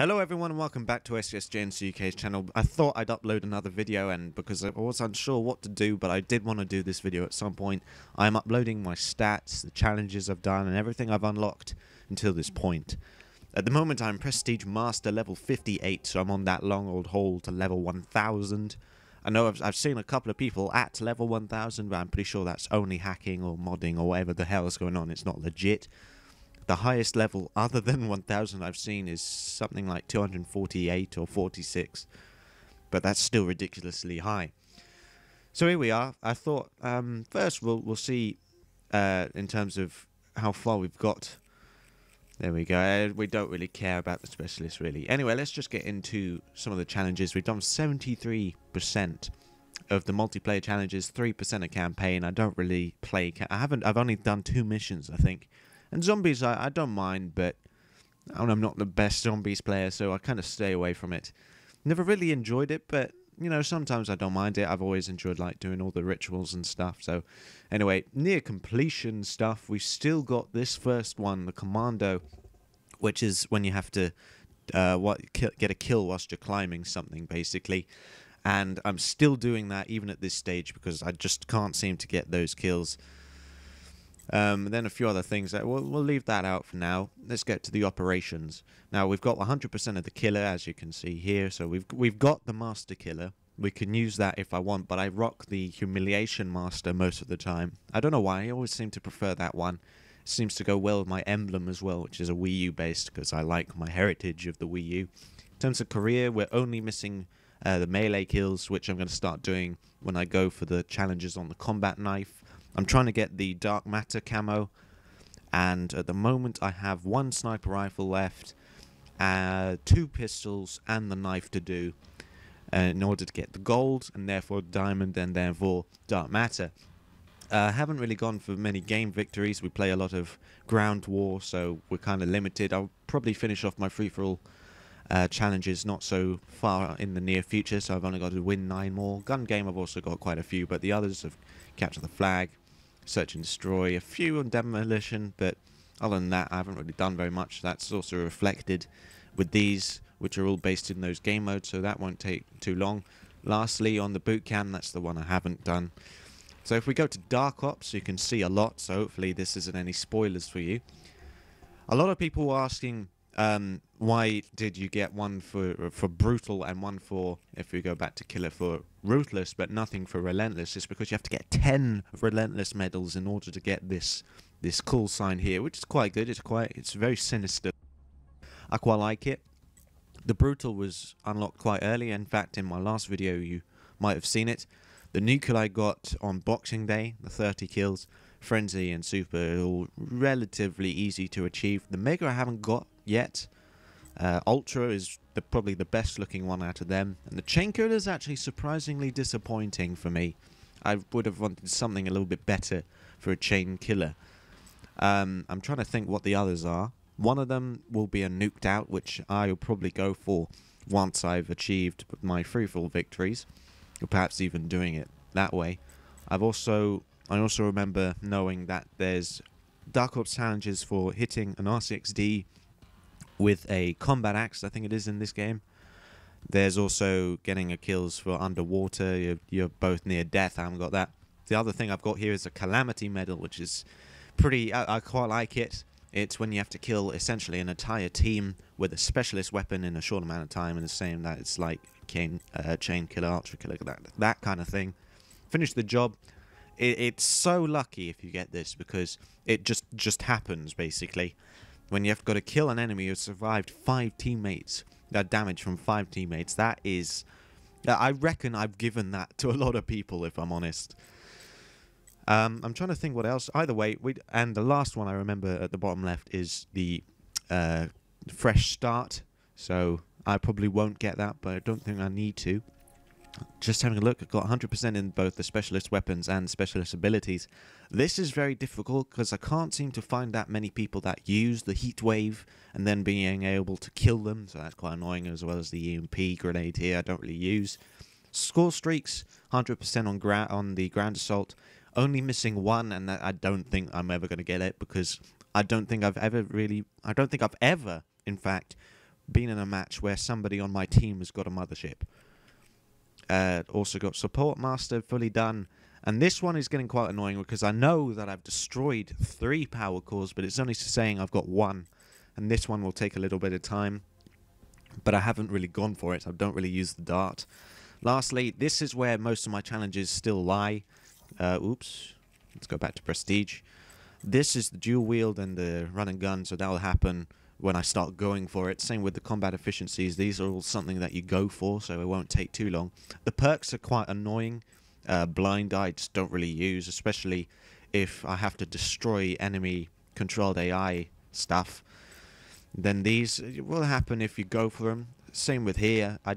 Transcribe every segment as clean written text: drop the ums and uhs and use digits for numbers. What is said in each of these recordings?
Hello everyone and welcome back to SCSJNC UK's channel. I thought I'd upload another video and because I was unsure what to do, but I did want to do this video at some point. I'm uploading my stats, the challenges I've done and everything I've unlocked until this point. At the moment I'm Prestige Master level 58, so I'm on that long old haul to level 1000. I know I've seen a couple of people at level 1000, but I'm pretty sure that's only hacking or modding or whatever the hell is going on. It's not legit. The highest level other than 1000 I've seen is something like 248 or 46, but that's still ridiculously high. So here we are. I thought first we'll see in terms of how far we've got. There we go. We don't really care about the specialists really. Anyway, let's just get into some of the challenges. We've done 73% of the multiplayer challenges, 3% of campaign. I don't really play. I've only done 2 missions, I think. And zombies, I don't mind, but I'm not the best zombies player, so I kind of stay away from it. Never really enjoyed it, but, you know, sometimes I don't mind it. I've always enjoyed, like, doing all the rituals and stuff. So, anyway, near completion stuff, we've still got this first one, the Commando, which is when you have to get a kill whilst you're climbing something, basically. And I'm still doing that even at this stage because I just can't seem to get those kills. Then a few other things that we'll leave that out for now. Let's get to the operations. Now we've got 100% of the killer, as you can see here. So we've got the master killer. We can use that if I want, but I rock the humiliation master most of the time. I don't know why. I always seem to prefer that one. It seems to go well with my emblem as well, which is a Wii U based because I like my heritage of the Wii U. In terms of career, we're only missing the melee kills, which I'm going to start doing when I go for the challenges on the combat knife. I'm trying to get the Dark Matter camo, and at the moment I have 1 sniper rifle left, 2 pistols, and the knife to do in order to get the gold, and therefore diamond, and therefore Dark Matter. I haven't really gone for many game victories. We play a lot of ground war, so we're kind of limited. I'll probably finish off my free-for-all challenges not so far in the near future, so I've only got to win 9 more. Gun game I've also got quite a few, but the others have Capture the Flag, Search and Destroy, a few on Demolition, but other than that I haven't really done very much. That's also reflected with these, which are all based in those game modes, so that won't take too long. Lastly, on the boot camp, that's the one I haven't done. So if we go to Dark Ops, you can see a lot, so hopefully this isn't any spoilers for you. A lot of people were asking why did you get one for brutal and one for, if we go back to killer, for ruthless, but nothing for relentless. It's because you have to get 10 relentless medals in order to get this call sign here, which is quite good. It's very sinister. I quite like it. The brutal was unlocked quite early. In fact, in my last video you might have seen it. The new kill I got on Boxing Day, the 30 kills, Frenzy and Super, are all relatively easy to achieve. The Mega I haven't got yet. Ultra is probably the best looking one out of them, and the Chain Killer is actually surprisingly disappointing for me. I would have wanted something a little bit better for a Chain Killer. I'm trying to think what the others are. One of them will be a Nuked Out, which I'll probably go for once I've achieved my free-for-all victories, or perhaps even doing it that way. I also remember knowing that there's Dark Ops challenges for hitting an R6D with a combat axe, I think it is in this game. There's also getting a kills for underwater. You're both near death. I haven't got that. The other thing I've got here is a Calamity Medal, which is pretty... I quite like it. It's when you have to kill essentially an entire team with a specialist weapon in a short amount of time, and the same that it's like Chain Killer, Ultra Killer, that kind of thing. Finish the job. It's so lucky if you get this because it just happens basically. When you've got to kill an enemy who survived 5 teammates, that damage from 5 teammates, that is... I reckon I've given that to a lot of people, if I'm honest. I'm trying to think what else. Either way, and the last one I remember at the bottom left is the Fresh Start. So I probably won't get that, but I don't think I need to. Just having a look, I've got 100% in both the specialist weapons and specialist abilities. This is very difficult because I can't seem to find that many people that use the heat wave and then being able to kill them, so that's quite annoying, as well as the EMP grenade here I don't really use. Score streaks, 100% on the ground assault, only missing 1, and that I don't think I'm ever going to get it because I don't think I've ever, in fact, been in a match where somebody on my team has got a mothership. Also got support master fully done. And this one is getting quite annoying because I know that I've destroyed 3 power cores, but it's only saying I've got 1. And this one will take a little bit of time. But I haven't really gone for it. I don't really use the dart. Lastly, this is where most of my challenges still lie. Oops. Let's go back to prestige. This is the dual wield and the run and gun, so that will happen when I start going for it. Same with the combat efficiencies. These are all something that you go for, so it won't take too long. The perks are quite annoying. Blind I just don't really use, especially if I have to destroy enemy controlled AI stuff. Then these will happen if you go for them. Same with here. I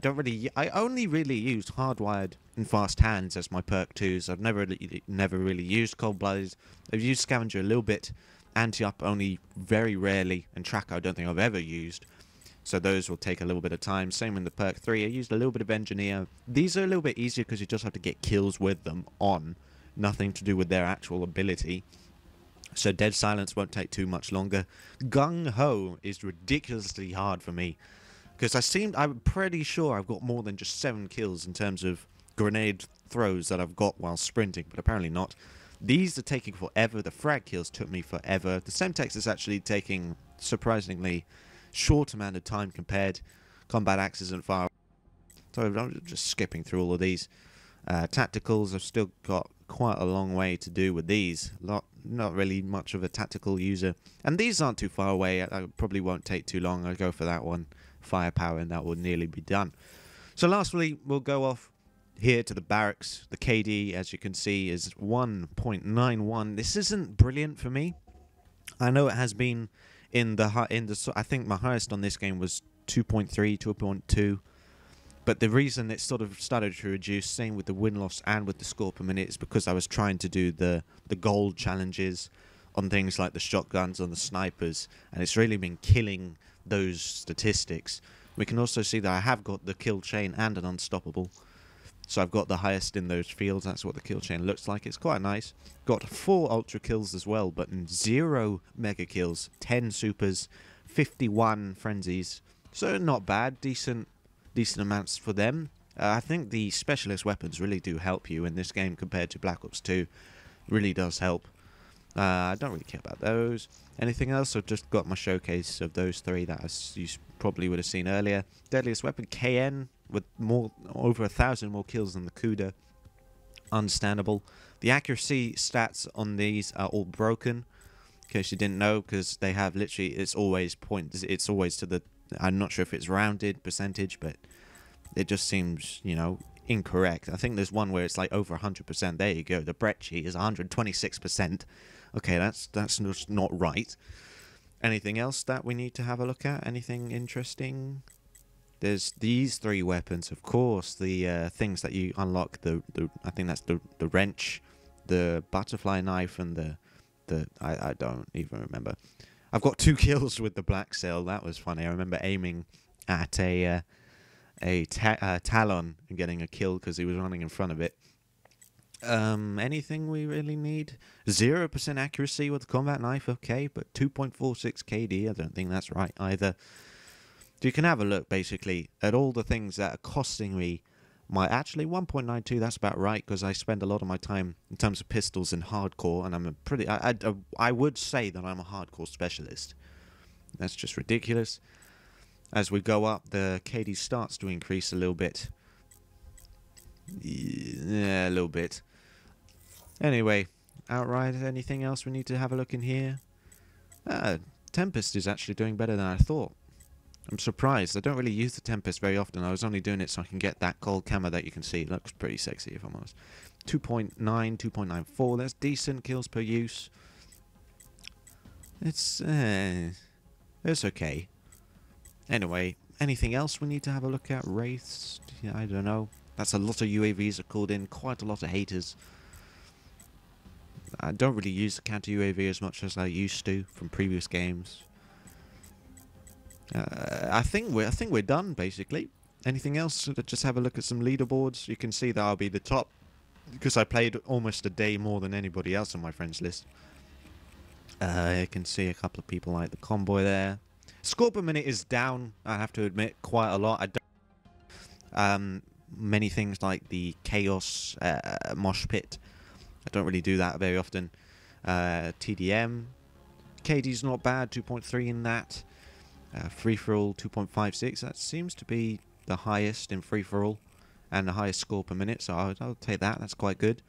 only really used hardwired and fast hands as my perk 2s. I've never really used cold blooded. I've used scavenger a little bit, anti-up only very rarely, and tracker I don't think I've ever used. So those will take a little bit of time. Same in the perk 3. I used a little bit of engineer. These are a little bit easier because you just have to get kills with them on. Nothing to do with their actual ability. So Dead Silence won't take too much longer. Gung Ho is ridiculously hard for me. Because I'm pretty sure I've got more than just 7 kills in terms of grenade throws that I've got while sprinting, but apparently not. These are taking forever. The frag kills took me forever. The Semtex is actually taking surprisingly short amount of time compared. Combat axes and fire. So I'm just skipping through all of these. Tacticals, I've still got quite a long way to do with these. Not really much of a tactical user. And these aren't too far away. I probably won't take too long. I'll go for that one. Firepower, and that will nearly be done. So lastly, we'll go off here to the barracks. The KD, as you can see, is 1.91. This isn't brilliant for me. I know it has been I think my highest on this game was 2.3, 2.2. But the reason it sort of started to reduce, same with the win-loss and with the score per minute, is because I was trying to do the gold challenges on things like the shotguns, on the snipers, and it's really been killing those statistics. We can also see that I have got the kill chain and an unstoppable. So I've got the highest in those fields. That's what the kill chain looks like. It's quite nice. Got 4 ultra kills as well, but 0 mega kills, 10 supers, 51 frenzies. So not bad. Decent amounts for them. I think the specialist weapons really do help you in this game compared to Black Ops 2. Really does help. I don't really care about those. Anything else? I've just got my showcase of those 3 that you probably would have seen earlier. Deadliest weapon, KN, with over 1,000 more kills than the Kuda. Understandable. The accuracy stats on these are all broken, in case you didn't know, because they have literally, it's always to the, I'm not sure if it's rounded percentage, but it just seems, you know, incorrect. I think there's one where it's like over 100%. There you go. The Brecci is 126%. Okay, that's just not right. Anything else that we need to have a look at? Anything interesting? There's these 3 weapons, of course. The things that you unlock. I think that's the wrench, the butterfly knife, and I don't even remember. I've got 2 kills with the black sail. That was funny. I remember aiming at a Talon and getting a kill because he was running in front of it. Anything we really need? 0% accuracy with the combat knife, okay, but 2.46 KD, I don't think that's right either. So you can have a look, basically, at all the things that are costing me actually 1.92, that's about right, because I spend a lot of my time in terms of pistols in hardcore, and I would say that I'm a hardcore specialist. That's just ridiculous. As we go up, the KD starts to increase a little bit. Yeah, a little bit. Anyway, outright, anything else we need to have a look in here? Tempest is actually doing better than I thought. I'm surprised. I don't really use the Tempest very often. I was only doing it so I can get that gold camo that you can see. It looks pretty sexy, if I'm honest. 2.9, 2.94. That's decent kills per use. It's okay. Anyway, anything else we need to have a look at? Wraiths? Yeah, I don't know. That's a lot of UAVs are called in. Quite a lot of haters. I don't really use the counter UAV as much as I used to from previous games. I think we're done, basically. Anything else? Just have a look at some leaderboards. You can see that I'll be the top because I played almost a day more than anybody else on my friends list. You can see a couple of people like the Convoy there. Score per minute is down, I have to admit, quite a lot. I don't, many things like the Chaos Mosh Pit, I don't really do that very often. TDM, KD's not bad, 2.3 in that. Free-for-all, 2.56. That seems to be the highest in free-for-all and the highest score per minute, so I'll take that. That's quite good.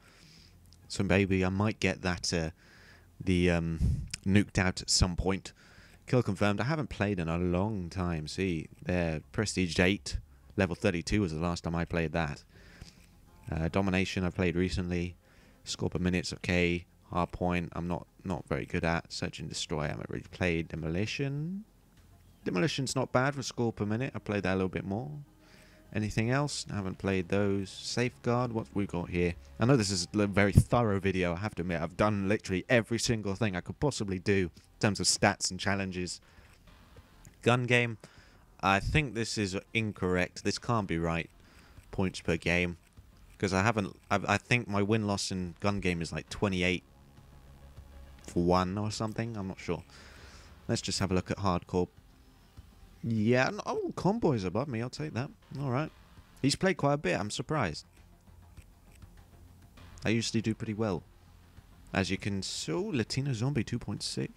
So maybe I might get that nuked out at some point. Kill confirmed. I haven't played in a long time. See, there, Prestige 8, level 32 was the last time I played that. Domination I played recently. Score per minute's okay. Hardpoint I'm not very good at. Search and Destroy I haven't really played. Demolition. Demolition's not bad for score per minute. I played that a little bit more. Anything else? I haven't played those. Safeguard, what we got here? I know this is a very thorough video, I have to admit. I've done literally every single thing I could possibly do in terms of stats and challenges. Gun game, I think this is incorrect. This can't be right. Points per game. Because I think my win-loss in gun game is like 28 for 1 or something. I'm not sure. Let's just have a look at hardcore. Yeah, oh, Comboy's above me, I'll take that. Alright. He's played quite a bit, I'm surprised. I usually do pretty well. As you can see, oh, Latino Zombie 2.6.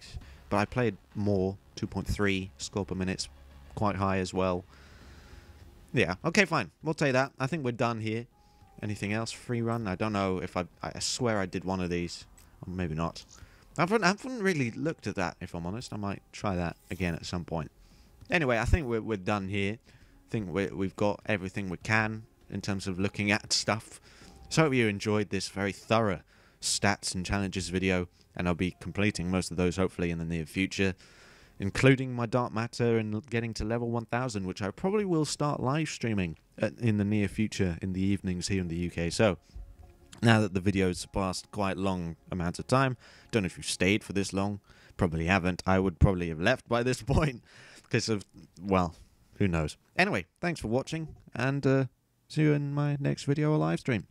But I played more, 2.3. Score per minute's quite high as well. Yeah, okay, fine. We'll take that. I think we're done here. Anything else? Free run? I don't know if I swear I did one of these. Or maybe not. I haven't really looked at that, if I'm honest. I might try that again at some point. Anyway, I think we're done here. I think we've got everything we can in terms of looking at stuff. So I hope you enjoyed this very thorough stats and challenges video, and I'll be completing most of those hopefully in the near future, including my Dark Matter and getting to level 1000, which I probably will start live streaming in the near future in the evenings here in the UK. So now that the video's passed quite long amounts of time, don't know if you've stayed for this long, probably haven't. I would probably have left by this point because of, well, who knows. Anyway, thanks for watching, and see you in my next video or live stream.